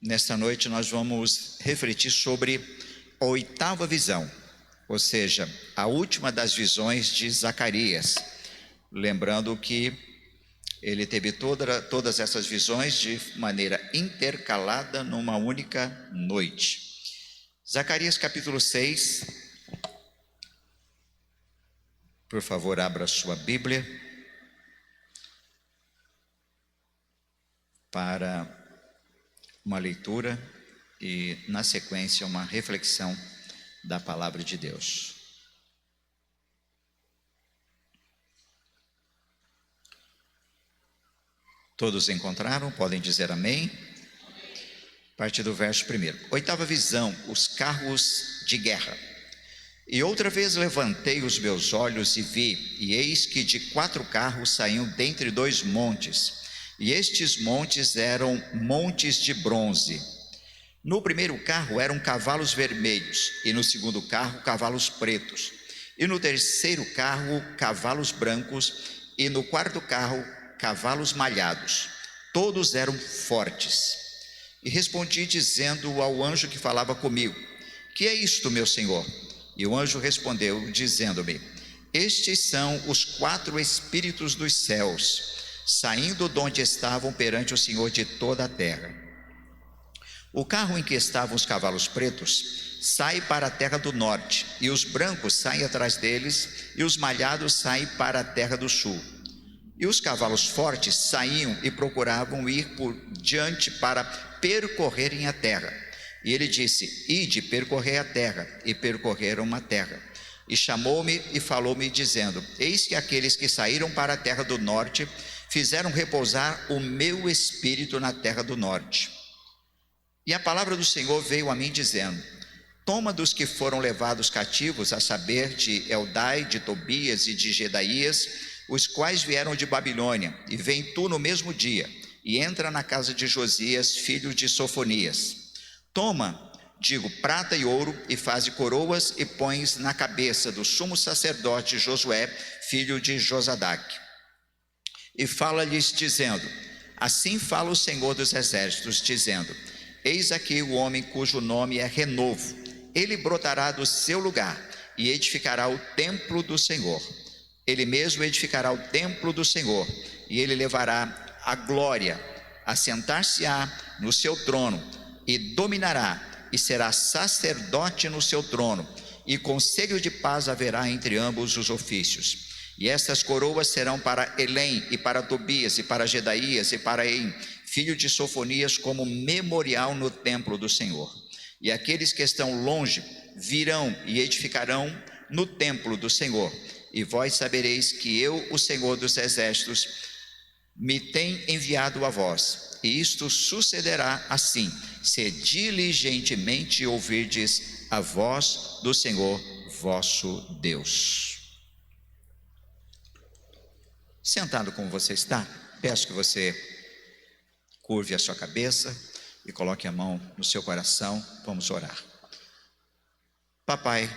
Nesta noite nós vamos refletir sobre a oitava visão, ou seja, a última das visões de Zacarias. Lembrando que ele teve todas essas visões de maneira intercalada numa única noite. Zacarias capítulo 6. Por favor, abra sua Bíblia para uma leitura e, na sequência, uma reflexão da palavra de Deus. Todos encontraram? Podem dizer amém? A partir do verso 1. Oitava visão, os carros de guerra. E outra vez levantei os meus olhos e vi, e eis que de 4 carros saíam dentre 2 montes, e estes montes eram montes de bronze. No primeiro carro eram cavalos vermelhos, e no segundo carro cavalos pretos, e no terceiro carro cavalos brancos, e no quarto carro cavalos malhados. Todos eram fortes. E respondi dizendo ao anjo que falava comigo: que é isto, meu senhor? E o anjo respondeu dizendo-me: estes são os 4 espíritos dos céus, saindo de onde estavam perante o Senhor de toda a terra. O carro em que estavam os cavalos pretos sai para a terra do norte, e os brancos saem atrás deles, e os malhados saem para a terra do sul. E os cavalos fortes saíam e procuravam ir por diante para percorrerem a terra. E ele disse: ide percorrer a terra. E percorreram a terra. E chamou-me e falou-me dizendo: eis que aqueles que saíram para a terra do norte fizeram repousar o meu espírito na terra do norte. E a palavra do Senhor veio a mim dizendo: toma dos que foram levados cativos, a saber, de Eldai, de Tobias e de Gedaías, os quais vieram de Babilônia, e vem tu no mesmo dia, e entra na casa de Josias, filho de Sofonias. Toma, digo, prata e ouro, e faze coroas, e pões na cabeça do sumo sacerdote Josué, filho de Josadaque. E fala-lhes dizendo: assim fala o Senhor dos exércitos, dizendo: eis aqui o homem cujo nome é Renovo. Ele brotará do seu lugar e edificará o templo do Senhor. Ele mesmo edificará o templo do Senhor, e ele levará a glória, assentar-se-á no seu trono, e dominará, e será sacerdote no seu trono, e conselho de paz haverá entre ambos os ofícios. E estas coroas serão para Elém, e para Tobias, e para Gedaías, e para Eim, filho de Sofonias, como memorial no templo do Senhor. E aqueles que estão longe virão e edificarão no templo do Senhor. E vós sabereis que eu, o Senhor dos exércitos, me tenho enviado a vós. E isto sucederá assim, se diligentemente ouvirdes a voz do Senhor vosso Deus. Sentado como você está, peço que você curve a sua cabeça e coloque a mão no seu coração. Vamos orar. Papai,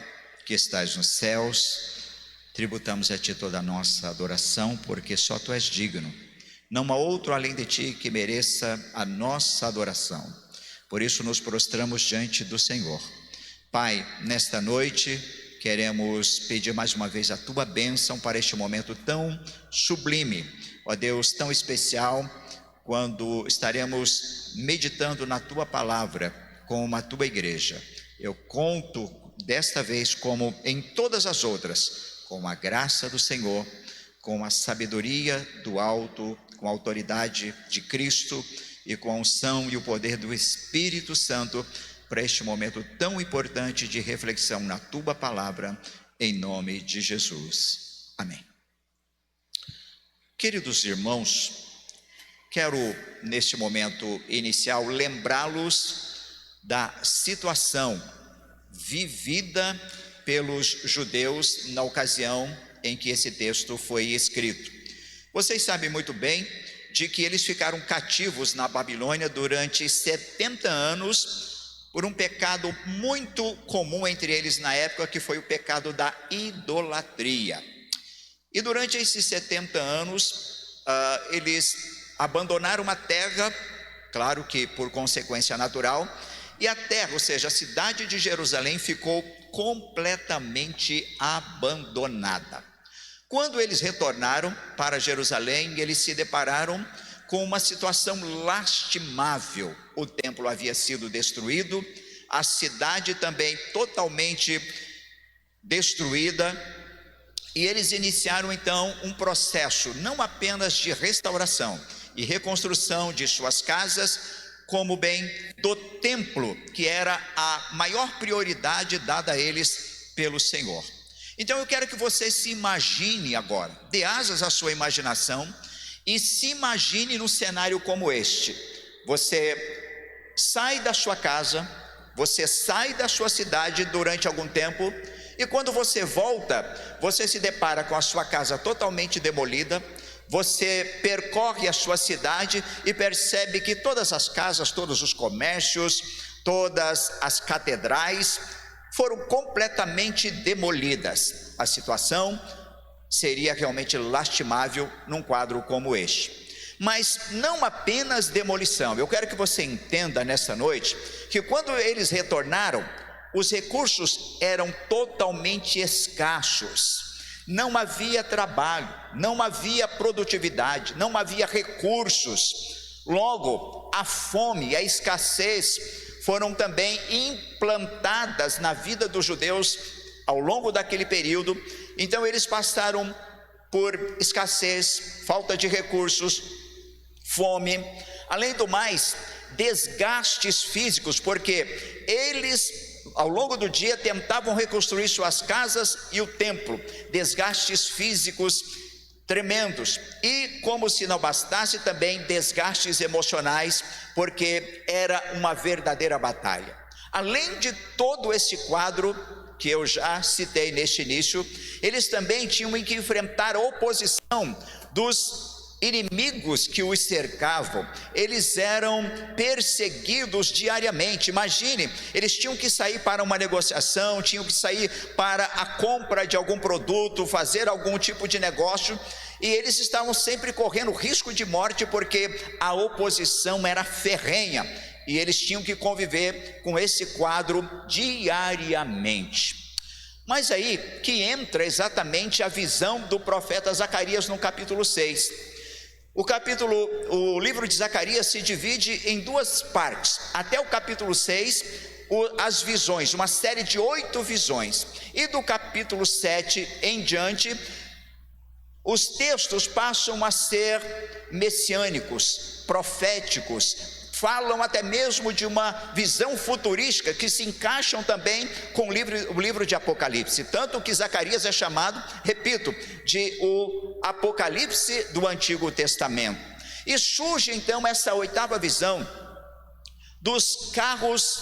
que estás nos céus, tributamos a Ti toda a nossa adoração, porque só Tu és digno. Não há outro além de Ti que mereça a nossa adoração. Por isso nos prostramos diante do Senhor. Pai, nesta noite queremos pedir mais uma vez a Tua bênção para este momento tão sublime, ó Deus, tão especial, quando estaremos meditando na Tua palavra com a Tua igreja. Eu conto desta vez, como em todas as outras, com a graça do Senhor, com a sabedoria do alto, com a autoridade de Cristo e com a unção e o poder do Espírito Santo, para este momento tão importante de reflexão na Tua palavra, em nome de Jesus. Amém. Queridos irmãos, quero neste momento inicial lembrá-los da situação vivida pelos judeus na ocasião em que esse texto foi escrito. Vocês sabem muito bem de que eles ficaram cativos na Babilônia durante 70 anos por um pecado muito comum entre eles na época, que foi o pecado da idolatria. E durante esses 70 anos, eles abandonaram a terra claro que por consequência natural, e a terra, ou seja, a cidade de Jerusalém, ficou completamente abandonada. Quando eles retornaram para Jerusalém, eles se depararam com uma situação lastimável. O templo havia sido destruído, a cidade também totalmente destruída, e eles iniciaram então um processo não apenas de restauração e reconstrução de suas casas, como bem do templo, que era a maior prioridade dada a eles pelo Senhor. Então eu quero que você se imagine agora, dê asas à sua imaginação e se imagine num cenário como este. Você sai da sua casa, você sai da sua cidade durante algum tempo, e quando você volta, você se depara com a sua casa totalmente demolida. Você percorre a sua cidade e percebe que todas as casas, todos os comércios, todas as catedrais foram completamente demolidas. A situação seria realmente lastimável num quadro como este. Mas não apenas demolição. Eu quero que você entenda nessa noite que quando eles retornaram, os recursos eram totalmente escassos. Não havia trabalho, não havia produtividade, não havia recursos. Logo, a fome e a escassez foram também implantadas na vida dos judeus ao longo daquele período. Então eles passaram por escassez, falta de recursos, fome, além do mais, desgastes físicos, porque eles ao longo do dia tentavam reconstruir suas casas e o templo, desgastes físicos tremendos, e como se não bastasse também desgastes emocionais, porque era uma verdadeira batalha. Além de todo esse quadro que eu já citei neste início, eles também tinham que enfrentar a oposição dos inimigos que os cercavam. Eles eram perseguidos diariamente. Imagine, eles tinham que sair para uma negociação, tinham que sair para a compra de algum produto, fazer algum tipo de negócio, e eles estavam sempre correndo risco de morte, porque a oposição era ferrenha, e eles tinham que conviver com esse quadro diariamente. Mas aí que entra exatamente a visão do profeta Zacarias no capítulo 6. O livro de Zacarias se divide em duas partes. Até o capítulo 6, as visões, uma série de 8 visões. E do capítulo 7 em diante, os textos passam a ser messiânicos, proféticos, falam até mesmo de uma visão futurística que se encaixam também com o livro de Apocalipse, tanto que Zacarias é chamado, repito, de o Apocalipse do Antigo Testamento. E surge então essa 8ª visão dos carros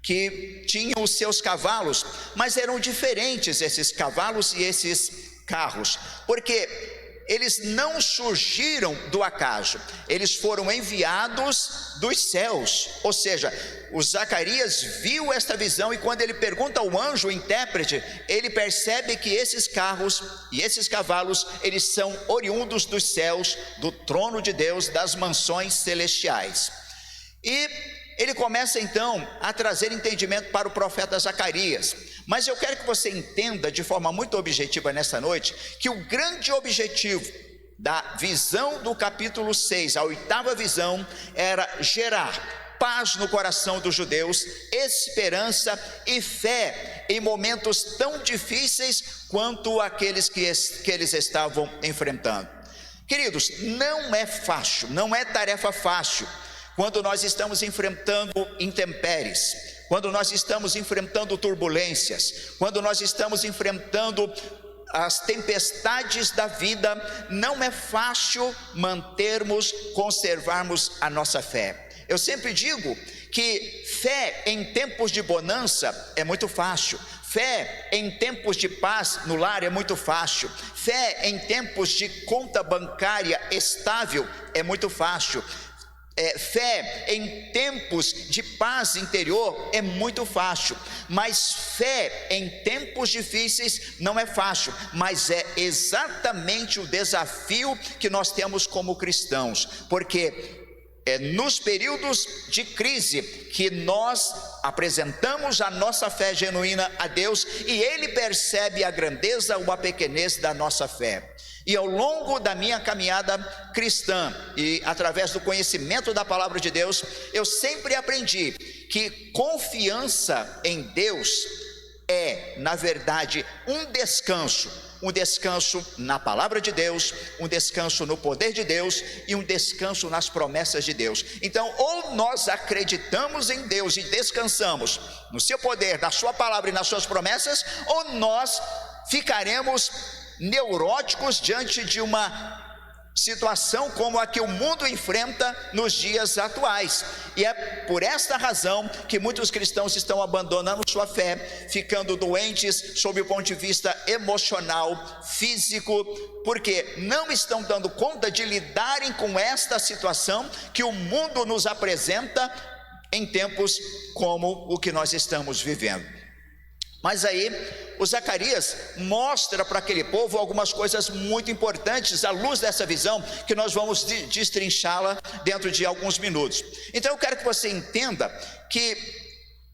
que tinham os seus cavalos, mas eram diferentes esses cavalos e esses carros, porque eles não surgiram do acaso, eles foram enviados dos céus. Ou seja, o Zacarias viu esta visão, e quando ele pergunta ao anjo, o intérprete, ele percebe que esses carros e esses cavalos, eles são oriundos dos céus, do trono de Deus, das mansões celestiais. E ele começa então a trazer entendimento para o profeta Zacarias. Mas eu quero que você entenda de forma muito objetiva nessa noite, que o grande objetivo da visão do capítulo 6, a 8ª visão, era gerar paz no coração dos judeus, esperança e fé em momentos tão difíceis quanto aqueles que eles estavam enfrentando. Queridos, não é fácil, não é tarefa fácil quando nós estamos enfrentando intempéries, quando nós estamos enfrentando turbulências, quando nós estamos enfrentando as tempestades da vida. Não é fácil conservarmos a nossa fé. Eu sempre digo que fé em tempos de bonança é muito fácil, fé em tempos de paz no lar é muito fácil, fé em tempos de conta bancária estável é muito fácil, fé em tempos de paz interior é muito fácil, mas fé em tempos difíceis não é fácil, mas é exatamente o desafio que nós temos como cristãos, porque é nos períodos de crise que nós apresentamos a nossa fé genuína a Deus, e Ele percebe a grandeza ou a pequenez da nossa fé. E ao longo da minha caminhada cristã e através do conhecimento da palavra de Deus, eu sempre aprendi que confiança em Deus é, na verdade, um descanso na palavra de Deus, um descanso no poder de Deus e um descanso nas promessas de Deus. Então, ou nós acreditamos em Deus e descansamos no seu poder, na sua palavra e nas suas promessas, ou nós ficaremos neuróticos diante de uma situação como a que o mundo enfrenta nos dias atuais. E é por esta razão que muitos cristãos estão abandonando sua fé, ficando doentes sob o ponto de vista emocional, físico, porque não estão dando conta de lidarem com esta situação que o mundo nos apresenta em tempos como o que nós estamos vivendo. Mas aí o Zacarias mostra para aquele povo algumas coisas muito importantes à luz dessa visão, que nós vamos destrinchá-la dentro de alguns minutos. Então eu quero que você entenda que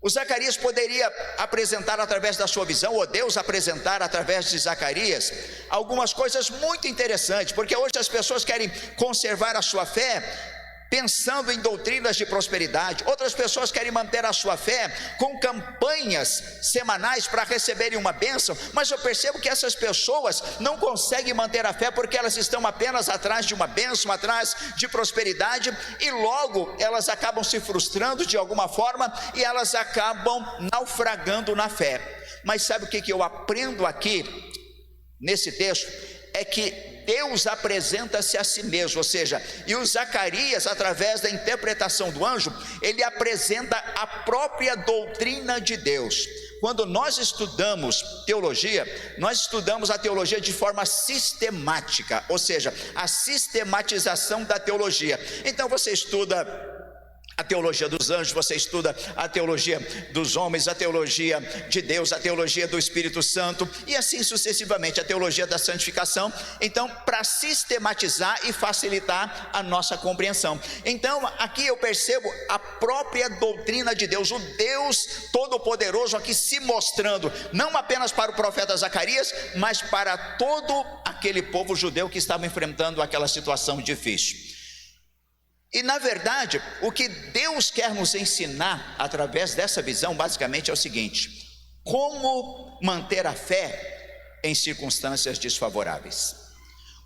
o Zacarias poderia apresentar através da sua visão, ou Deus apresentar através de Zacarias, algumas coisas muito interessantes, porque hoje as pessoas querem conservar a sua fé pensando em doutrinas de prosperidade. Outras pessoas querem manter a sua fé com campanhas semanais para receberem uma bênção, mas eu percebo que essas pessoas não conseguem manter a fé porque elas estão apenas atrás de uma bênção, atrás de prosperidade, e logo elas acabam se frustrando de alguma forma e elas acabam naufragando na fé. Mas sabe o que eu aprendo aqui nesse texto? É que Deus apresenta-se a si mesmo, ou seja, e o Zacarias, através da interpretação do anjo, ele apresenta a própria doutrina de Deus. Quando nós estudamos teologia, nós estudamos a teologia de forma sistemática, ou seja, a sistematização da teologia. Então você estuda a teologia dos anjos, você estuda a teologia dos homens, a teologia de Deus, a teologia do Espírito Santo, e assim sucessivamente, a teologia da santificação. Então, para sistematizar e facilitar a nossa compreensão. Então, aqui eu percebo a própria doutrina de Deus, o Deus Todo-Poderoso aqui se mostrando, não apenas para o profeta Zacarias, mas para todo aquele povo judeu que estava enfrentando aquela situação difícil. E na verdade, o que Deus quer nos ensinar através dessa visão, basicamente é o seguinte: como manter a fé em circunstâncias desfavoráveis.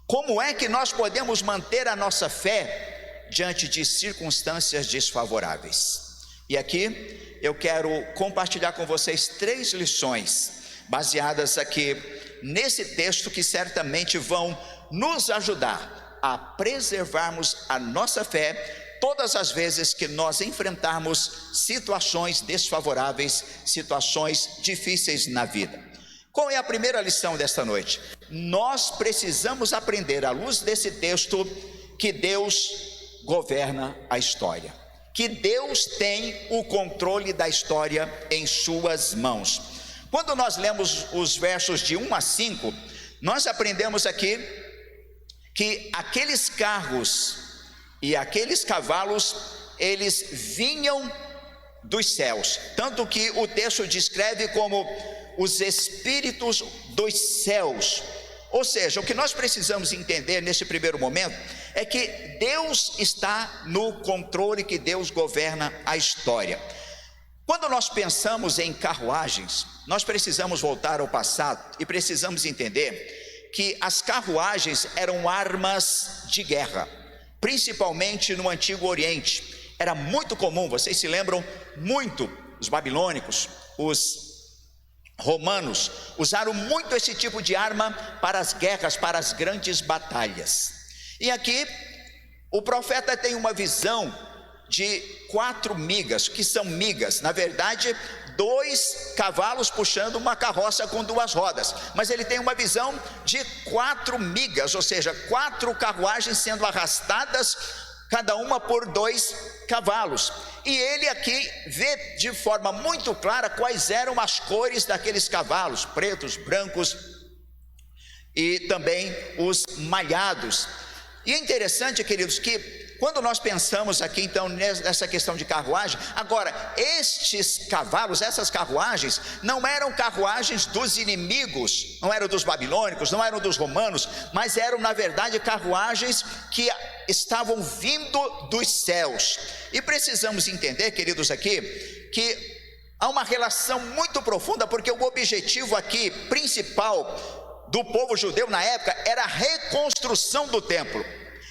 Como é que nós podemos manter a nossa fé diante de circunstâncias desfavoráveis? E aqui eu quero compartilhar com vocês 3 lições baseadas aqui nesse texto, que certamente vão nos ajudar a preservarmos a nossa fé todas as vezes que nós enfrentarmos situações desfavoráveis, situações difíceis na vida. Qual é a primeira lição desta noite? Nós precisamos aprender, à luz desse texto, que Deus governa a história, que Deus tem o controle da história em suas mãos. Quando nós lemos os versos de 1 a 5, nós aprendemos aqui que aqueles carros e aqueles cavalos, eles vinham dos céus, tanto que o texto descreve como os espíritos dos céus. Ou seja, o que nós precisamos entender nesse primeiro momento é que Deus está no controle, que Deus governa a história. Quando nós pensamos em carruagens, nós precisamos voltar ao passado e precisamos entender que as carruagens eram armas de guerra, principalmente no Antigo Oriente. Era muito comum, vocês se lembram muito, os babilônicos, os romanos usaram muito esse tipo de arma para as guerras, para as grandes batalhas. E aqui o profeta tem uma visão de 4 migas, que são migas, na verdade 2 cavalos puxando uma carroça com 2 rodas, mas ele tem uma visão de 4 migas, ou seja, 4 carruagens sendo arrastadas, cada uma por 2 cavalos, e ele aqui vê de forma muito clara quais eram as cores daqueles cavalos: pretos, brancos e também os malhados. E é interessante, queridos, que quando nós pensamos aqui então nessa questão de carruagem, agora estes cavalos, essas carruagens, não eram carruagens dos inimigos, não eram dos babilônicos, não eram dos romanos, mas eram na verdade carruagens que estavam vindo dos céus. E precisamos entender, queridos, aqui, que há uma relação muito profunda, porque o objetivo aqui principal do povo judeu na época era a reconstrução do templo.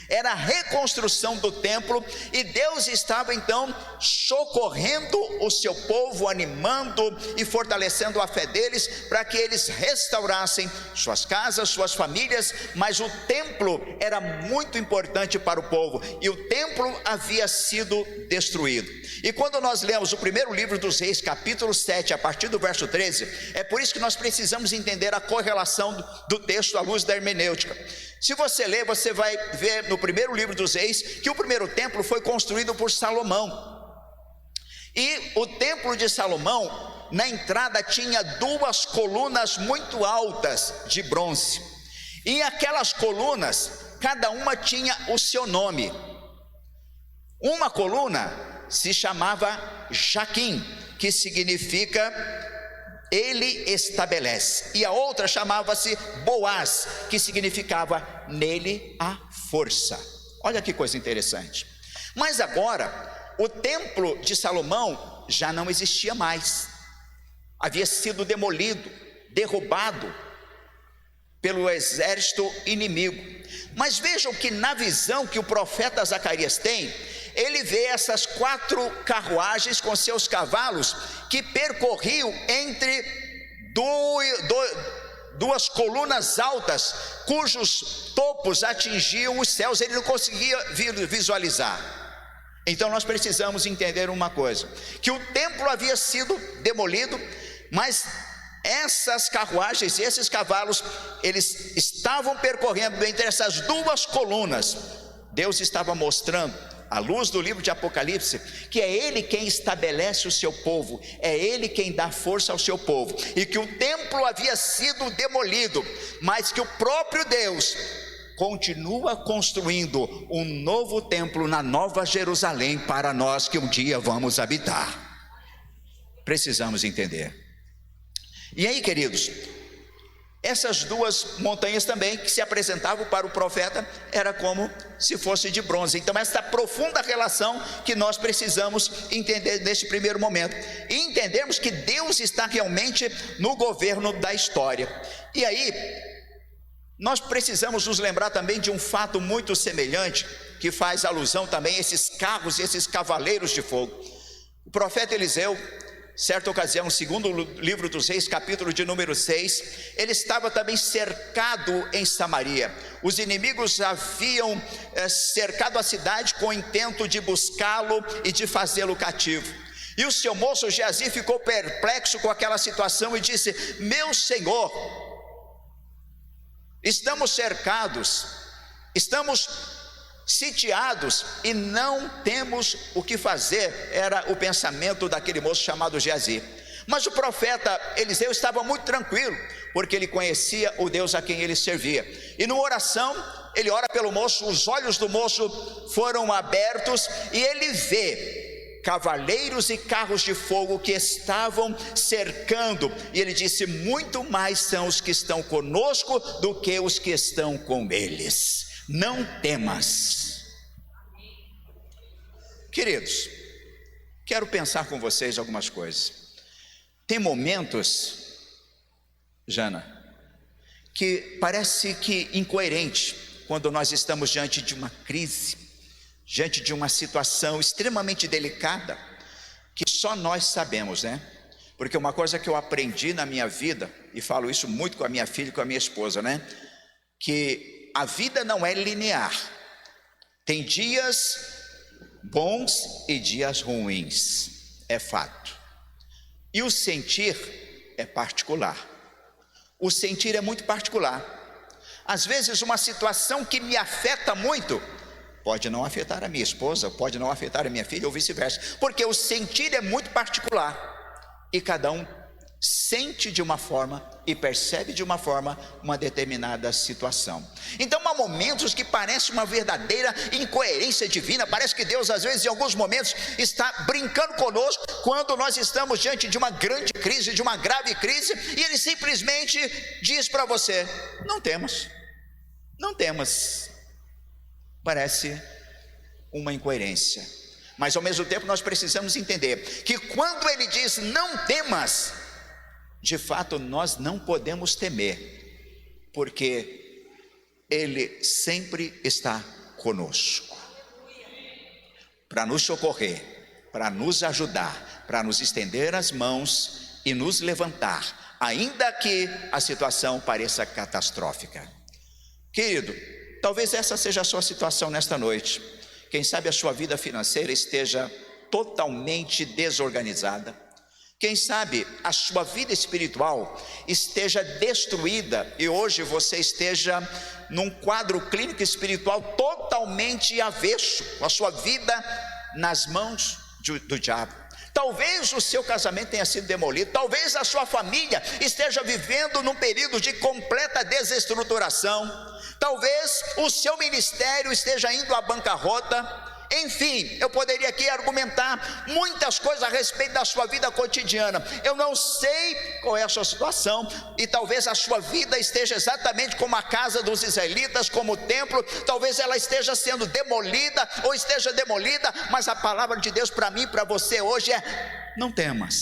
Era a reconstrução do templo, e Deus estava então socorrendo o seu povo, animando e fortalecendo a fé deles, para que eles restaurassem suas casas, suas famílias. Mas o templo era muito importante para o povo, e o templo havia sido destruído. E quando nós lemos o primeiro livro dos Reis, capítulo 7, a partir do verso 13, é por isso que nós precisamos entender a correlação do texto à luz da hermenêutica. Se você ler, você vai ver no primeiro livro dos Reis que o primeiro templo foi construído por Salomão. E o templo de Salomão, na entrada, tinha 2 colunas muito altas de bronze. E aquelas colunas, cada uma tinha o seu nome. Uma coluna se chamava Jaquim, que significa ele estabelece, e a outra chamava-se Boaz, que significava nele a força. Olha que coisa interessante. Mas agora o templo de Salomão já não existia mais, havia sido demolido, derrubado pelo exército inimigo. Mas vejam que na visão que o profeta Zacarias tem, ele vê essas 4 carruagens com seus cavalos, que percorriam entre 2 colunas altas, cujos topos atingiam os céus. Ele não conseguia visualizar. Então nós precisamos entender uma coisa, que o templo havia sido demolido, mas essas carruagens e esses cavalos, eles estavam percorrendo entre essas 2 colunas. Deus estava mostrando, à luz do livro de Apocalipse, que é Ele quem estabelece o seu povo, é Ele quem dá força ao seu povo, e que o templo havia sido demolido, mas que o próprio Deus continua construindo um novo templo na Nova Jerusalém para nós, que um dia vamos habitar. Precisamos entender. E aí, queridos, essas 2 montanhas também que se apresentavam para o profeta era como se fosse de bronze. Então essa profunda relação que nós precisamos entender neste primeiro momento, e entendermos que Deus está realmente no governo da história. E aí nós precisamos nos lembrar também de um fato muito semelhante, que faz alusão também a esses carros e esses cavaleiros de fogo. O profeta Eliseu, certa ocasião, segundo livro dos Reis, capítulo de número 6, ele estava também cercado em Samaria. Os inimigos haviam cercado a cidade com o intento de buscá-lo e de fazê-lo cativo. E o seu moço Geazi ficou perplexo com aquela situação e disse: meu senhor, estamos cercados, estamos sitiados e não temos o que fazer. Era o pensamento daquele moço chamado Geazi. Mas o profeta Eliseu estava muito tranquilo, porque ele conhecia o Deus a quem ele servia. E numa oração, ele ora pelo moço, os olhos do moço foram abertos, e ele vê cavaleiros e carros de fogo que estavam cercando, e ele disse: muito mais são os que estão conosco do que os que estão com eles. Não temas. Queridos, quero pensar com vocês algumas coisas. Tem momentos, Jana, que parece que incoerente, quando nós estamos diante de uma crise, diante de uma situação extremamente delicada, que só nós sabemos, né? Porque uma coisa que eu aprendi na minha vida, e falo isso muito com a minha filha e com a minha esposa, né? Que a vida não é linear. Tem dias bons e dias ruins, é fato. E o sentir é particular. O sentir é muito particular. Às vezes uma situação que me afeta muito pode não afetar a minha esposa, pode não afetar a minha filha, ou vice-versa, porque o sentir é muito particular, e cada um sente de uma forma e percebe de uma forma uma determinada situação. Então há momentos que parece uma verdadeira incoerência divina. Parece que Deus às vezes em alguns momentos está brincando conosco quando nós estamos diante de uma grande crise, de uma grave crise, e Ele simplesmente diz para você: não temas, não temas. Parece uma incoerência, mas ao mesmo tempo nós precisamos entender que quando Ele diz não temas, de fato nós não podemos temer, porque Ele sempre está conosco, para nos socorrer, para nos ajudar, para nos estender as mãos e nos levantar, ainda que a situação pareça catastrófica. Querido, talvez essa seja a sua situação nesta noite. Quem sabe a sua vida financeira esteja totalmente desorganizada. Quem sabe a sua vida espiritual esteja destruída e hoje você esteja num quadro clínico espiritual totalmente avesso, com a sua vida nas mãos do diabo. Talvez o seu casamento tenha sido demolido, talvez a sua família esteja vivendo num período de completa desestruturação, talvez o seu ministério esteja indo à bancarrota. Enfim, eu poderia aqui argumentar muitas coisas a respeito da sua vida cotidiana. Eu não sei qual é a sua situação, e talvez a sua vida esteja exatamente como a casa dos israelitas, como o templo. Talvez ela esteja sendo demolida ou esteja demolida, mas a palavra de Deus para mim e para você hoje é: não temas,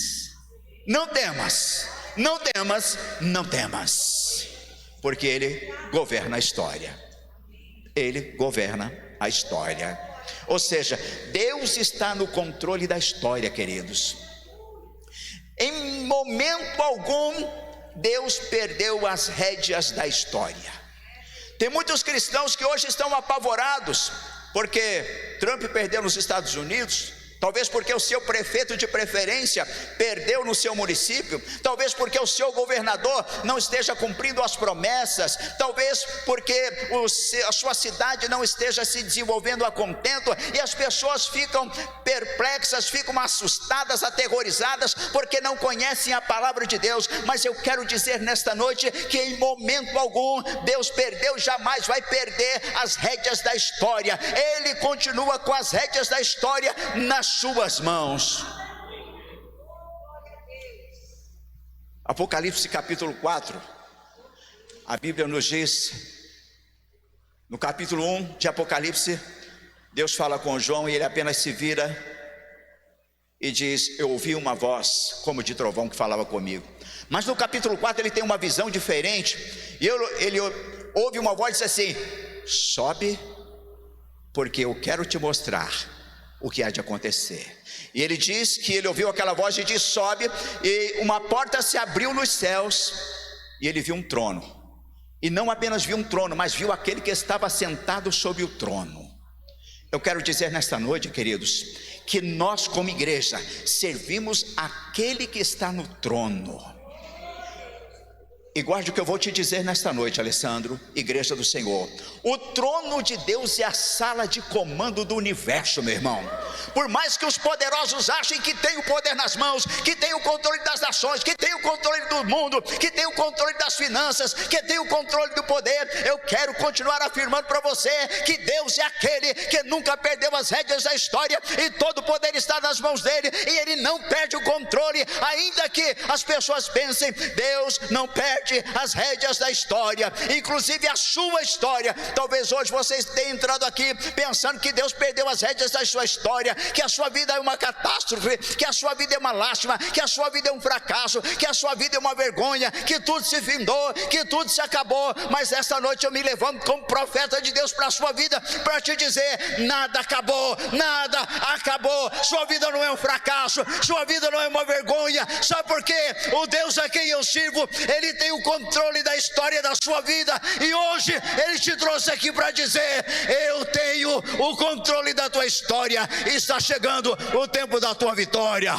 não temas, não temas, não temas, porque Ele governa a história. Ele governa a história. Ou seja, Deus está no controle da história, queridos. Em momento algum Deus perdeu as rédeas da história. Tem muitos cristãos que hoje estão apavorados porque Trump perdeu nos Estados Unidos, talvez porque o seu prefeito de preferência perdeu no seu município, talvez porque o seu governador não esteja cumprindo as promessas, talvez porque a sua cidade não esteja se desenvolvendo a contento, e as pessoas ficam perplexas, ficam assustadas, aterrorizadas, porque não conhecem a palavra de Deus. Mas eu quero dizer nesta noite que em momento algum Deus perdeu, jamais vai perder as rédeas da história. Ele continua com as rédeas da história nas suas mãos. Apocalipse capítulo 4, a Bíblia nos diz, no capítulo 1 de Apocalipse, Deus fala com João e ele apenas se vira e diz: eu ouvi uma voz como de trovão que falava comigo. Mas no capítulo 4 ele tem uma visão diferente, e ele ouve uma voz e diz assim: sobe, porque eu quero te mostrar o que há de acontecer. E ele diz que ele ouviu aquela voz e disse: sobe, e uma porta se abriu nos céus, e ele viu um trono, e não apenas viu um trono, mas viu aquele que estava sentado sobre o trono. Eu quero dizer nesta noite, queridos, que nós como igreja servimos aquele que está no trono. E guarde o que eu vou te dizer nesta noite, Alessandro, igreja do Senhor: o trono de Deus é a sala de comando do universo, meu irmão. Por mais que os poderosos achem que tem o poder nas mãos, que tem o controle das nações, que tem o controle do mundo, que tem o controle das finanças, que tem o controle do poder, eu quero continuar afirmando para você que Deus é aquele que nunca perdeu as rédeas da história, e todo o poder está nas mãos dele, e ele não perde o controle. Ainda que as pessoas pensem, Deus não perde as rédeas da história, inclusive a sua história. Talvez hoje vocês tenham entrado aqui pensando que Deus perdeu as rédeas da sua história, que a sua vida é uma catástrofe, que a sua vida é uma lástima, que a sua vida é um fracasso, que a sua vida é uma vergonha, que tudo se findou, que tudo se acabou. Mas esta noite eu me levanto como profeta de Deus para a sua vida, para te dizer: nada acabou, nada acabou. Sua vida não é um fracasso, sua vida não é uma vergonha. Sabe por quê? O Deus a quem eu sirvo, Ele tem o controle da história da sua vida, e hoje Ele te trouxe aqui para dizer: eu tenho o controle da tua história, e está chegando o tempo da tua vitória.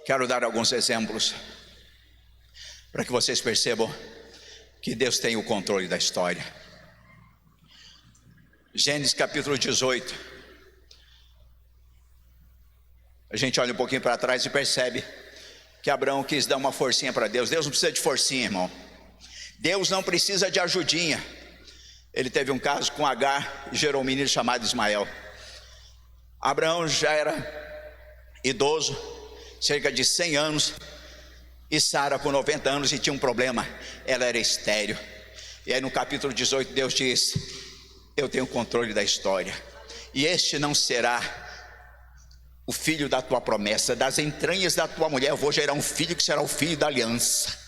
Quero dar alguns exemplos para que vocês percebam que Deus tem o controle da história. Gênesis capítulo 18. A gente olha um pouquinho para trás e percebe que Abraão quis dar uma forcinha para Deus. Deus não precisa de forcinha, irmão. Deus não precisa de ajudinha. Ele teve um caso com Agar e gerou um menino chamado Ismael. Abraão já era idoso, cerca de 100 anos, e Sara com 90 anos, e tinha um problema, ela era estéril. E aí no capítulo 18 Deus diz: eu tenho controle da história, e este não será o filho da tua promessa, das entranhas da tua mulher eu vou gerar um filho que será o filho da aliança.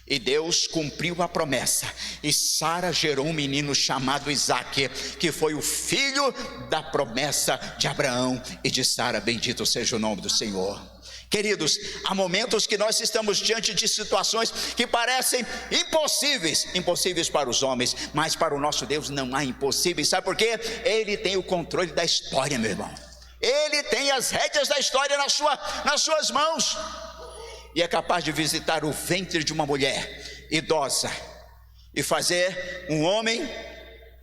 E Deus cumpriu a promessa, e Sara gerou um menino chamado Isaque, que foi o filho da promessa de Abraão e de Sara. Bendito seja o nome do Senhor. Queridos, há momentos que nós estamos diante de situações que parecem impossíveis para os homens, mas para o nosso Deus não há impossíveis. Sabe por quê? Ele tem o controle da história, meu irmão. Ele tem as rédeas da história nas suas mãos, e é capaz de visitar o ventre de uma mulher idosa e fazer um homem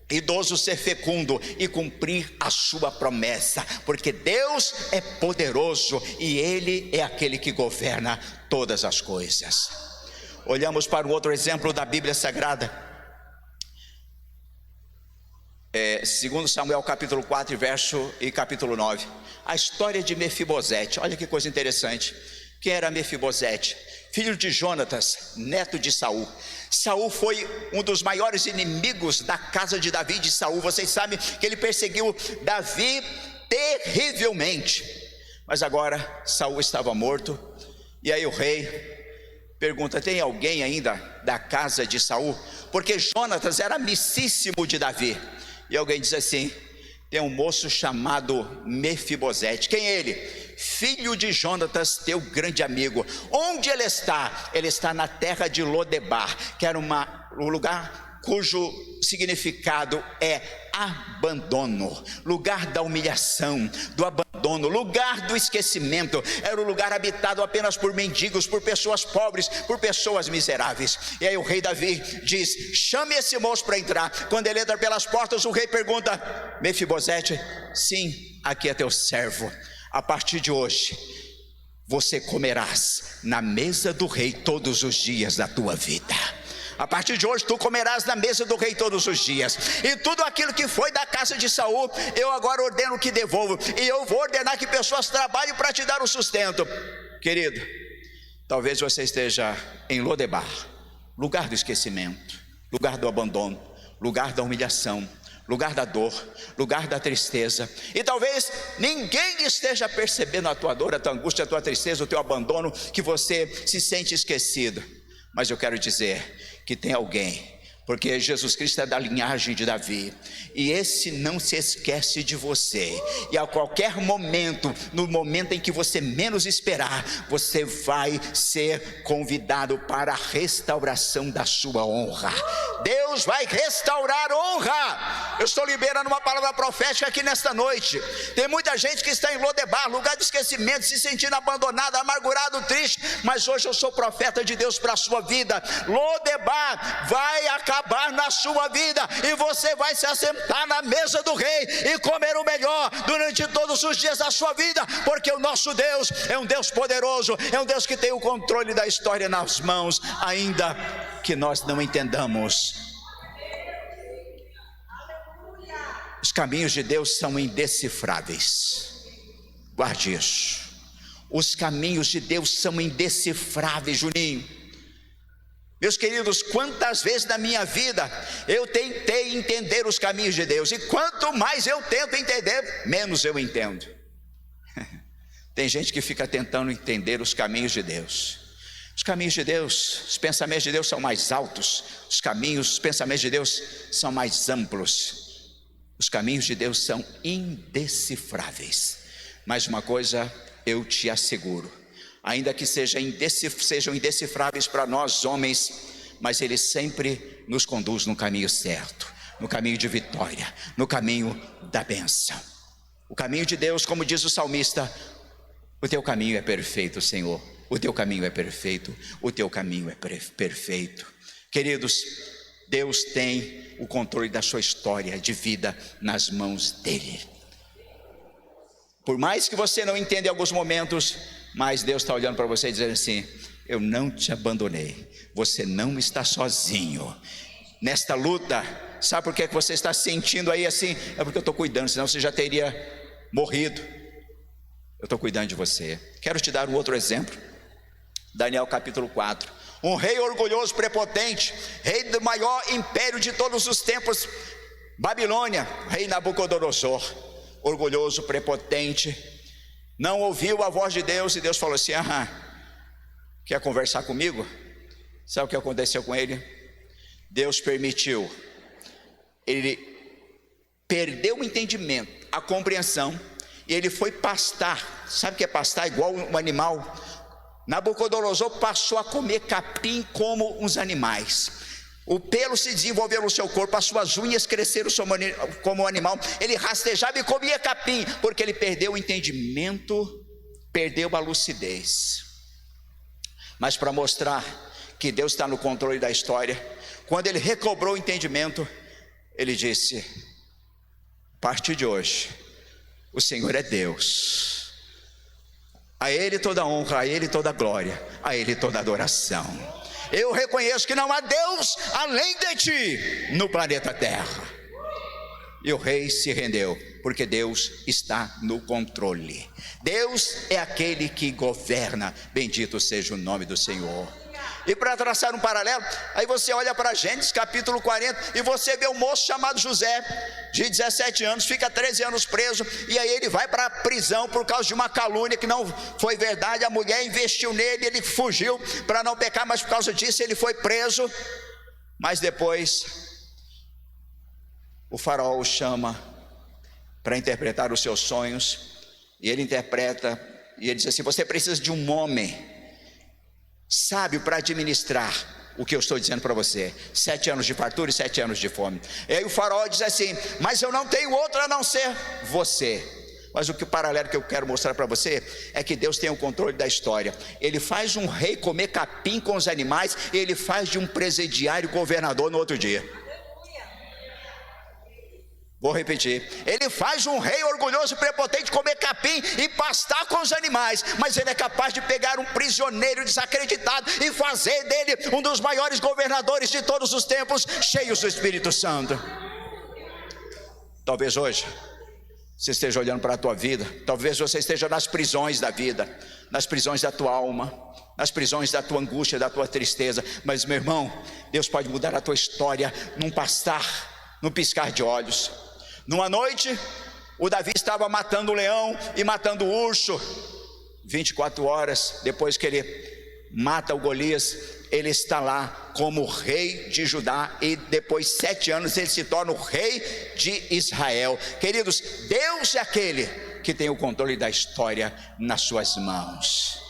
idoso ser fecundo e cumprir a sua promessa, porque Deus é poderoso e Ele é aquele que governa todas as coisas. Olhamos para um outro exemplo da Bíblia Sagrada, 2 Samuel capítulo 4 e capítulo 9, a história de Mefibosete. Olha que coisa interessante. Quem era Mefibosete? Filho de Jonatas, neto de Saul. Saul foi um dos maiores inimigos da casa de Davi e de Saul. Vocês sabem que ele perseguiu Davi terrivelmente. Mas agora Saul estava morto, e aí o rei pergunta: tem alguém ainda da casa de Saul? Porque Jonatas era amicíssimo de Davi. E alguém diz assim: tem um moço chamado Mefibosete. Quem é ele? Filho de Jonatas, teu grande amigo. Onde ele está? Ele está na terra de Lodebar, que era um lugar cujo significado é abandono, lugar da humilhação, do abandono, lugar do esquecimento. Era um lugar habitado apenas por mendigos, por pessoas pobres, por pessoas miseráveis. E aí o rei Davi diz: chame esse moço para entrar. Quando ele entra pelas portas, o rei pergunta: Mefibosete? Sim, aqui é teu servo. A partir de hoje você comerás na mesa do rei todos os dias da tua vida. A partir de hoje tu comerás na mesa do rei todos os dias, e tudo aquilo que foi da casa de Saul, eu agora ordeno que devolvo, e eu vou ordenar que pessoas trabalhem para te dar o sustento. Querido, talvez você esteja em Lodebar, lugar do esquecimento, lugar do abandono, lugar da humilhação, lugar da dor, lugar da tristeza, e talvez ninguém esteja percebendo a tua dor, a tua angústia, a tua tristeza, o teu abandono, que você se sente esquecido. Mas eu quero dizer que tem alguém, porque Jesus Cristo é da linhagem de Davi, e esse não se esquece de você. E a qualquer momento, no momento em que você menos esperar, você vai ser convidado para a restauração da sua honra. Deus vai restaurar honra. Eu estou liberando uma palavra profética aqui nesta noite. Tem muita gente que está em Lodebar, lugar de esquecimento, se sentindo abandonado, amargurado, triste, mas hoje eu sou profeta de Deus para a sua vida. Lodebar vai acabar na sua vida, e você vai se assentar na mesa do rei e comer o melhor durante todos os dias da sua vida, porque o nosso Deus é um Deus poderoso, é um Deus que tem o controle da história nas mãos, ainda que nós não entendamos. Os caminhos de Deus são indecifráveis. Guarde isso. Os caminhos de Deus são indecifráveis, Juninho. Meus queridos, quantas vezes na minha vida eu tentei entender os caminhos de Deus, e quanto mais eu tento entender, menos eu entendo. Tem gente que fica tentando entender os caminhos de Deus. Os caminhos de Deus, os pensamentos de Deus são mais altos. Os pensamentos de Deus são mais amplos. Os caminhos de Deus são indecifráveis. Mas uma coisa eu te asseguro: ainda que sejam indecifráveis para nós homens, mas Ele sempre nos conduz no caminho certo, no caminho de vitória, no caminho da bênção. O caminho de Deus, como diz o salmista: o teu caminho é perfeito, Senhor. O teu caminho é perfeito, o teu caminho é perfeito. Queridos, Deus tem o controle da sua história de vida nas mãos dele. Por mais que você não entenda em alguns momentos, mas Deus está olhando para você e dizendo assim: eu não te abandonei, você não está sozinho nesta luta. Sabe por que você está sentindo aí assim? É porque eu estou cuidando, senão você já teria morrido. Eu estou cuidando de você. Quero te dar um outro exemplo. Daniel capítulo 4. Um rei orgulhoso, prepotente, rei do maior império de todos os tempos, Babilônia, rei Nabucodonosor, orgulhoso, prepotente, não ouviu a voz de Deus, e Deus falou assim: quer conversar comigo? Sabe o que aconteceu com ele? Deus permitiu, ele perdeu o entendimento, a compreensão, e ele foi pastar. Sabe o que é pastar? Igual um animal. Nabucodonosor passou a comer capim como uns animais. O pelo se desenvolveu no seu corpo, as suas unhas cresceram como um animal. Ele rastejava e comia capim, porque ele perdeu o entendimento, perdeu a lucidez. Mas para mostrar que Deus está no controle da história, quando ele recobrou o entendimento, ele disse: a partir de hoje, o Senhor é Deus, a Ele toda honra, a Ele toda glória, a Ele toda adoração. Eu reconheço que não há Deus além de ti no planeta Terra. E o rei se rendeu, porque Deus está no controle. Deus é aquele que governa, bendito seja o nome do Senhor. E para traçar um paralelo, aí você olha para Gênesis capítulo 40 e você vê um moço chamado José, de 17 anos, fica 13 anos preso, e aí ele vai para a prisão por causa de uma calúnia que não foi verdade. A mulher investiu nele, ele fugiu para não pecar, mas por causa disso ele foi preso. Mas depois o faraó o chama para interpretar os seus sonhos, e ele interpreta, e ele diz assim: você precisa de um homem sábio para administrar o que eu estou dizendo para você, 7 anos de fartura e 7 anos de fome. E aí o faraó diz assim: mas eu não tenho outro a não ser você. Mas o paralelo que eu quero mostrar para você é que Deus tem o controle da história. Ele faz um rei comer capim com os animais, e ele faz de um presidiário governador no outro dia. Vou repetir: ele faz um rei orgulhoso e prepotente comer capim e pastar com os animais, mas ele é capaz de pegar um prisioneiro desacreditado e fazer dele um dos maiores governadores de todos os tempos, cheios do Espírito Santo. Talvez hoje você esteja olhando para a tua vida, talvez você esteja nas prisões da vida, nas prisões da tua alma, nas prisões da tua angústia, da tua tristeza. Mas meu irmão, Deus pode mudar a tua história num piscar de olhos. Numa noite, o Davi estava matando o leão e matando o urso. 24 horas depois que ele mata o Golias, ele está lá como rei de Judá, e depois 7 anos ele se torna o rei de Israel. Queridos, Deus é aquele que tem o controle da história nas suas mãos.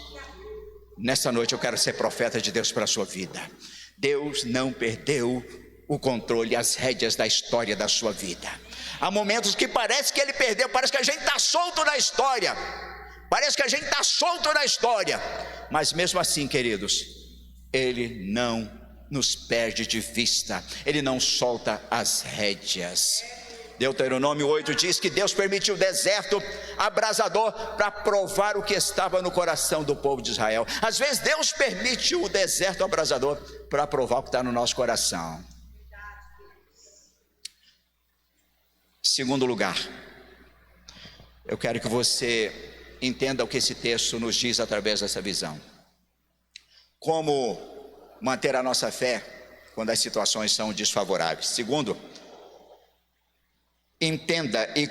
Nessa noite eu quero ser profeta de Deus para a sua vida. Deus não perdeu o controle, as rédeas da história da sua vida. Há momentos que parece que ele perdeu, parece que a gente está solto na história, mas mesmo assim, queridos, ele não nos perde de vista, ele não solta as rédeas. Deuteronômio 8 diz que Deus permitiu o deserto abrasador para provar o que estava no coração do povo de Israel. Às vezes Deus permite o deserto abrasador para provar o que está no nosso coração. Segundo lugar, eu quero que você entenda o que esse texto nos diz através dessa visão. Como manter a nossa fé quando as situações são desfavoráveis. Segundo, entenda e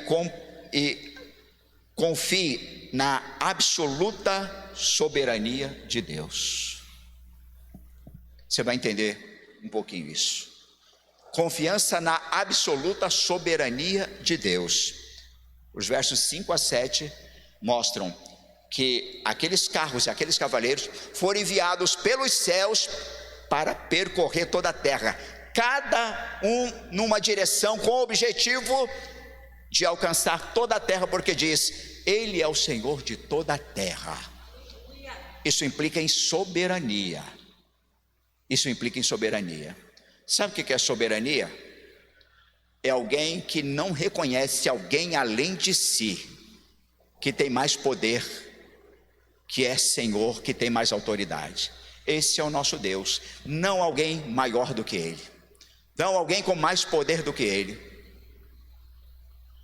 confie na absoluta soberania de Deus. Você vai entender um pouquinho isso. Confiança na absoluta soberania de Deus. Os versos 5 a 7 mostram que aqueles carros e aqueles cavaleiros foram enviados pelos céus para percorrer toda a terra, cada um numa direção, com o objetivo de alcançar toda a terra, porque diz: Ele é o Senhor de toda a terra. Isso implica em soberania. Sabe o que é soberania? É alguém que não reconhece alguém além de si, que tem mais poder, que é Senhor, que tem mais autoridade. Esse é o nosso Deus, não alguém maior do que Ele, não alguém com mais poder do que Ele.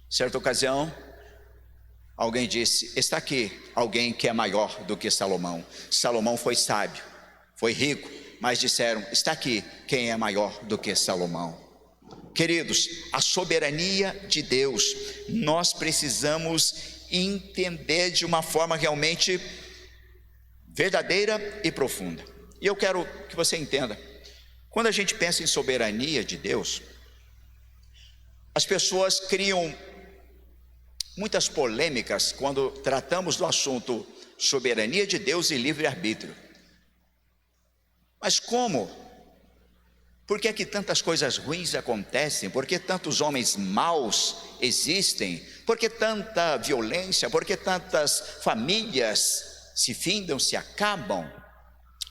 Certa ocasião, alguém disse: está aqui alguém que é maior do que Salomão. Salomão foi sábio, foi rico, mas disseram: está aqui quem é maior do que Salomão. Queridos, a soberania de Deus, nós precisamos entender de uma forma realmente verdadeira e profunda. E eu quero que você entenda, quando a gente pensa em soberania de Deus, as pessoas criam muitas polêmicas quando tratamos do assunto soberania de Deus e livre-arbítrio. Mas como? Por que é que tantas coisas ruins acontecem? Por que tantos homens maus existem? Por que tanta violência? Por que tantas famílias se findam, se acabam?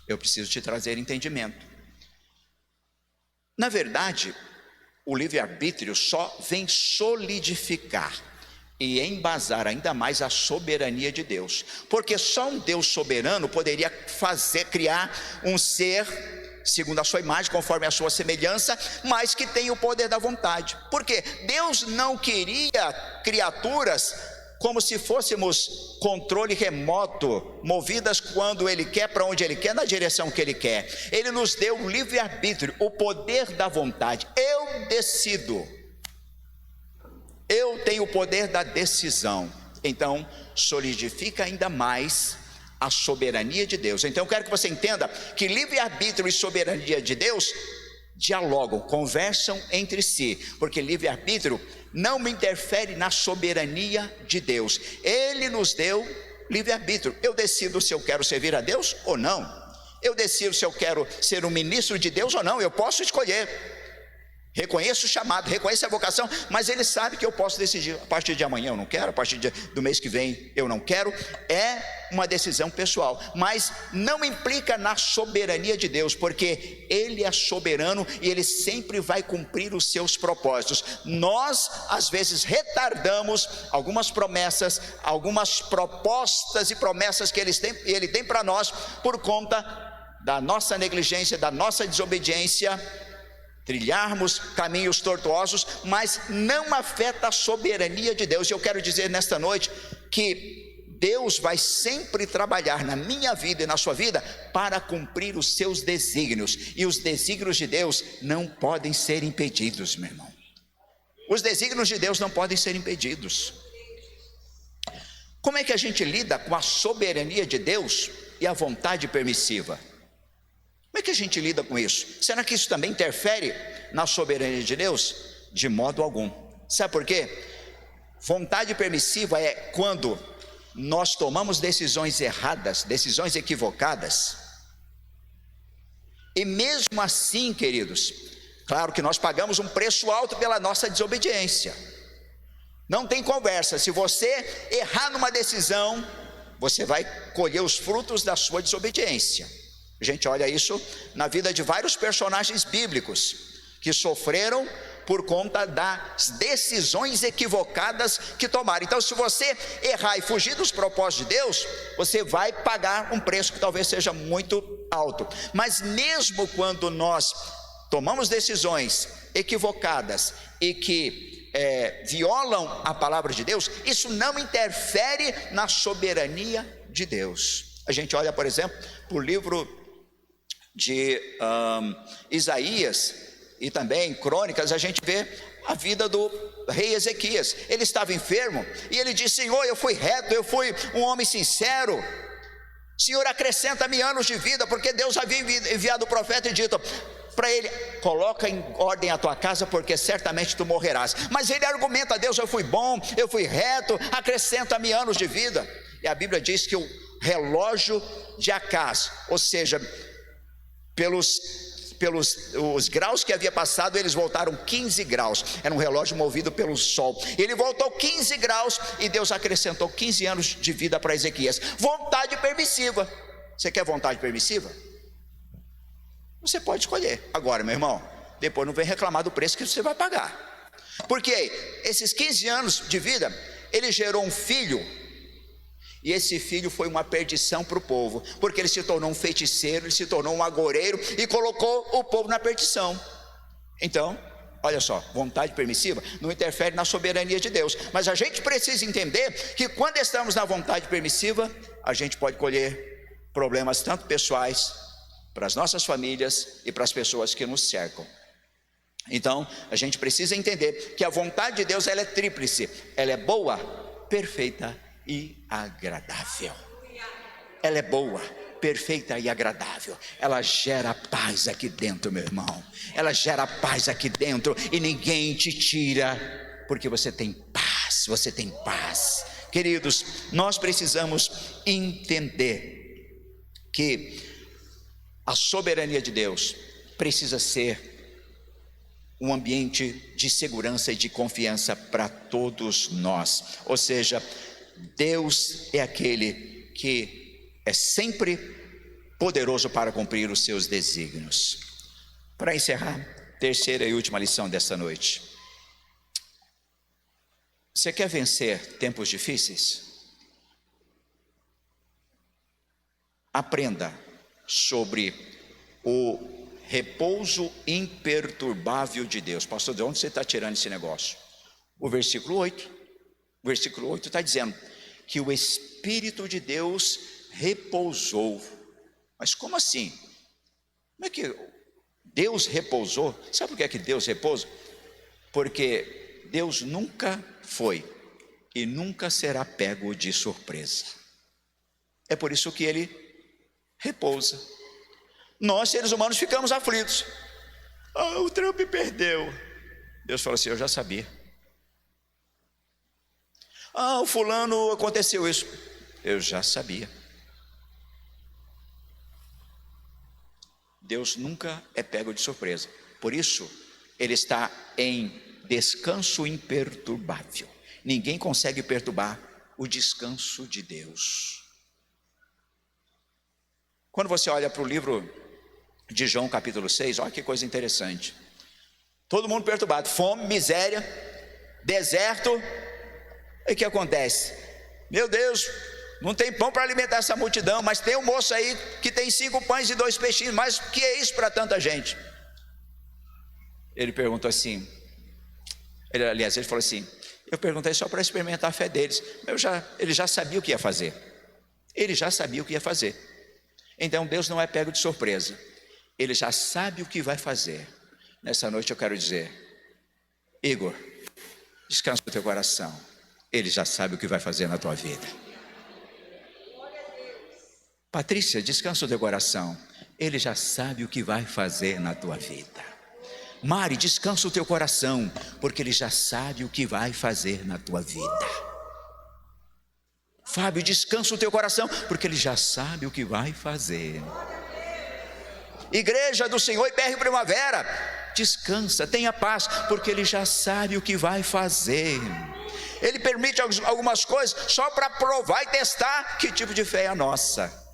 Eu preciso te trazer entendimento. Na verdade, o livre-arbítrio só vem solidificar e embasar ainda mais a soberania de Deus, porque só um Deus soberano poderia criar um ser segundo a sua imagem, conforme a sua semelhança, mas que tem o poder da vontade. Por quê? Deus não queria criaturas como se fôssemos controle remoto, movidas quando Ele quer, para onde Ele quer, na direção que Ele quer. Ele nos deu o livre-arbítrio, o poder da vontade. Eu decido, eu tenho o poder da decisão. Então solidifica ainda mais a soberania de Deus. Então eu quero que você entenda que livre-arbítrio e soberania de Deus dialogam, conversam entre si, porque livre-arbítrio não me interfere na soberania de Deus. Ele nos deu livre-arbítrio. Eu decido se eu quero servir a Deus ou não. Eu decido se eu quero ser um ministro de Deus ou não. Eu posso escolher. Reconheço o chamado, reconheço a vocação, mas Ele sabe que eu posso decidir: a partir de amanhã eu não quero, a partir do mês que vem eu não quero. É uma decisão pessoal, mas não implica na soberania de Deus, porque Ele é soberano e Ele sempre vai cumprir os seus propósitos. Nós às vezes retardamos algumas promessas, algumas propostas e promessas que Ele tem para nós, por conta da nossa negligência, da nossa desobediência, trilharmos caminhos tortuosos, mas não afeta a soberania de Deus. E eu quero dizer nesta noite que Deus vai sempre trabalhar na minha vida e na sua vida para cumprir os seus desígnios, e os desígnios de Deus não podem ser impedidos, meu irmão. Os desígnios de Deus não podem ser impedidos. Como é que a gente lida com a soberania de Deus e a vontade permissiva? Como é que a gente lida com isso? Será que isso também interfere na soberania de Deus? De modo algum. Sabe por quê? Vontade permissiva é quando nós tomamos decisões erradas, decisões equivocadas, e mesmo assim, queridos, claro que nós pagamos um preço alto pela nossa desobediência. Não tem conversa. Se você errar numa decisão, você vai colher os frutos da sua desobediência. A gente olha isso na vida de vários personagens bíblicos que sofreram por conta das decisões equivocadas que tomaram. Então, se você errar e fugir dos propósitos de Deus, você vai pagar um preço que talvez seja muito alto. Mas mesmo quando nós tomamos decisões equivocadas e que violam a palavra de Deus, isso não interfere na soberania de Deus. A gente olha, por exemplo, para o livro de Isaías e também Crônicas, a gente vê a vida do rei Ezequias. Ele estava enfermo e ele disse: Senhor, eu fui reto, eu fui um homem sincero, Senhor, acrescenta-me anos de vida, porque Deus havia enviado o profeta e dito para ele: coloca em ordem a tua casa, porque certamente tu morrerás. Mas ele argumenta a Deus: eu fui bom, eu fui reto, acrescenta-me anos de vida. E a Bíblia diz que o relógio de Acaz, ou seja, os graus que havia passado, eles voltaram 15 graus, era um relógio movido pelo sol. Ele voltou 15 graus e Deus acrescentou 15 anos de vida para Ezequias. Vontade permissiva. Você quer vontade permissiva? Você pode escolher. Agora, meu irmão, depois não vem reclamar do preço que você vai pagar. Porque esses 15 anos de vida, ele gerou um filho, e esse filho foi uma perdição para o povo, porque ele se tornou um feiticeiro, ele se tornou um agoureiro e colocou o povo na perdição. Então, olha só, vontade permissiva não interfere na soberania de Deus, mas a gente precisa entender que quando estamos na vontade permissiva, a gente pode colher problemas tanto pessoais, para as nossas famílias e para as pessoas que nos cercam. Então, a gente precisa entender que a vontade de Deus, ela é tríplice, ela é boa, perfeita e agradável. Ela é boa, perfeita e agradável. Ela gera paz aqui dentro, meu irmão. Ela gera paz aqui dentro e ninguém te tira, porque você tem paz, você tem paz. Queridos, nós precisamos entender que a soberania de Deus precisa ser um ambiente de segurança e de confiança para todos nós. Ou seja, Deus é aquele que é sempre poderoso para cumprir os seus desígnios. Para encerrar, terceira e última lição desta noite. Você quer vencer tempos difíceis? Aprenda sobre o repouso imperturbável de Deus. Pastor, de onde você está tirando esse negócio? O versículo 8 está dizendo que o Espírito de Deus repousou. Mas como assim? Como é que Deus repousou? Sabe por que é que Deus repousa? Porque Deus nunca foi e nunca será pego de surpresa. É por isso que Ele repousa. Nós, seres humanos, ficamos aflitos. O Trump perdeu. Deus falou assim: eu já sabia. O fulano aconteceu isso. Eu já sabia. Deus nunca é pego de surpresa. Por isso, Ele está em descanso imperturbável. Ninguém consegue perturbar o descanso de Deus. Quando você olha para o livro de João capítulo 6, olha que coisa interessante. Todo mundo perturbado, fome, miséria, deserto. E o que acontece? Meu Deus, não tem pão para alimentar essa multidão, mas tem um moço aí que tem 5 pães e 2 peixinhos, mas o que é isso para tanta gente? Ele perguntou assim, ele falou assim: eu perguntei só para experimentar a fé deles. Ele já sabia o que ia fazer. Ele já sabia o que ia fazer. Então Deus não é pego de surpresa. Ele já sabe o que vai fazer. Nessa noite eu quero dizer: Igor, descansa o teu coração. Ele já sabe o que vai fazer na tua vida. Patrícia, descansa o teu coração. Ele já sabe o que vai fazer na tua vida. Mari, descansa o teu coração, porque Ele já sabe o que vai fazer na tua vida. Fábio, descansa o teu coração, porque Ele já sabe o que vai fazer. Igreja do Senhor e BR Primavera, descansa, tenha paz, porque Ele já sabe o que vai fazer. Ele permite algumas coisas só para provar e testar que tipo de fé é a nossa.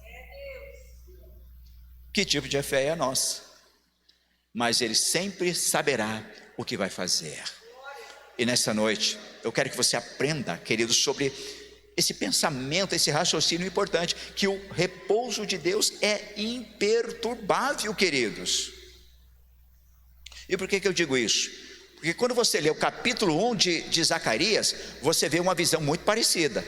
Que tipo de fé é a nossa. Mas Ele sempre saberá o que vai fazer. E nessa noite, eu quero que você aprenda, querido, sobre esse pensamento, esse raciocínio importante, que o repouso de Deus é imperturbável, queridos. E por que eu digo isso? Porque quando você lê o capítulo 1 de Zacarias, você vê uma visão muito parecida.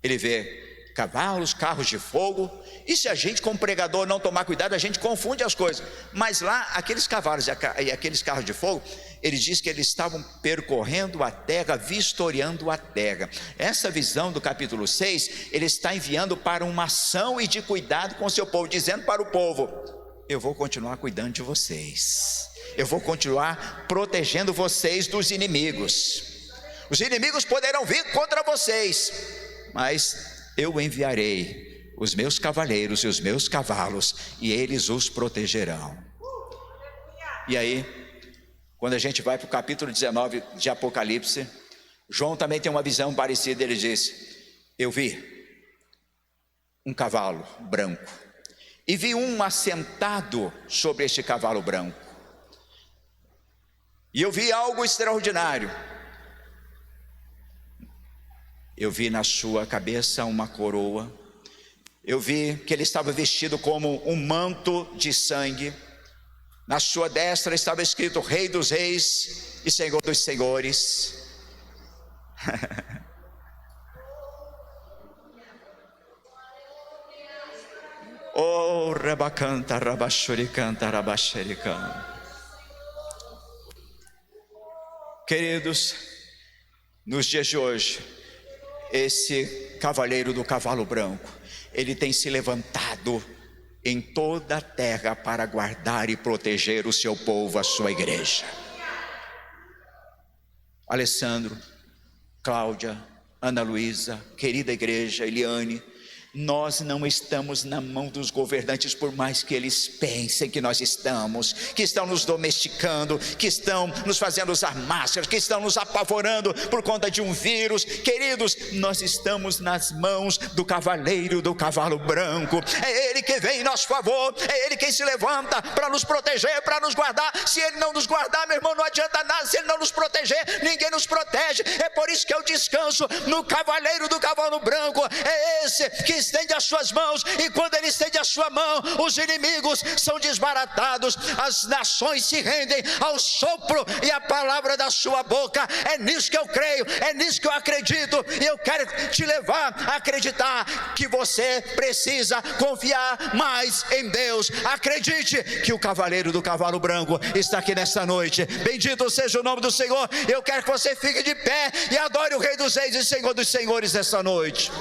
Ele vê cavalos, carros de fogo, e se a gente como pregador não tomar cuidado, a gente confunde as coisas. Mas lá, aqueles cavalos e aqueles carros de fogo, ele diz que eles estavam percorrendo a terra, vistoriando a terra. Essa visão do capítulo 6, ele está enviando para uma ação e de cuidado com o seu povo, dizendo para o povo: eu vou continuar cuidando de vocês, eu vou continuar protegendo vocês dos inimigos. Os inimigos poderão vir contra vocês, mas eu enviarei os meus cavaleiros e os meus cavalos, e eles os protegerão. E aí, quando a gente vai para o capítulo 19 de Apocalipse, João também tem uma visão parecida. Ele diz: eu vi um cavalo branco, e vi um assentado sobre este cavalo branco. E eu vi algo extraordinário. Eu vi na sua cabeça uma coroa. Eu vi que ele estava vestido como um manto de sangue. Na sua destra estava escrito Rei dos Reis e Senhor dos Senhores. Oh, rabacanta, rabachuricanta, rabaxericanta. Queridos, nos dias de hoje, esse cavaleiro do cavalo branco, ele tem se levantado em toda a terra para guardar e proteger o seu povo, a sua igreja. Alessandro, Cláudia, Ana Luísa, querida igreja, Eliane, nós não estamos na mão dos governantes, por mais que eles pensem que nós estamos, que estão nos domesticando, que estão nos fazendo usar máscaras, que estão nos apavorando por conta de um vírus. Queridos, nós estamos nas mãos do cavaleiro do cavalo branco. É ele que vem em nosso favor, é ele quem se levanta para nos proteger, para nos guardar. Se ele não nos guardar, meu irmão, não adianta nada. Se ele não nos proteger, ninguém nos protege. É por isso que eu descanso no cavaleiro do cavalo branco. É esse que estende as suas mãos, e quando ele estende a sua mão, os inimigos são desbaratados, as nações se rendem ao sopro e à palavra da sua boca. É nisso que eu creio, é nisso que eu acredito, e eu quero te levar a acreditar que você precisa confiar mais em Deus. Acredite que o cavaleiro do cavalo branco está aqui nesta noite. Bendito seja o nome do Senhor. Eu quero que você fique de pé e adore o Rei dos Reis e Senhor dos Senhores esta noite.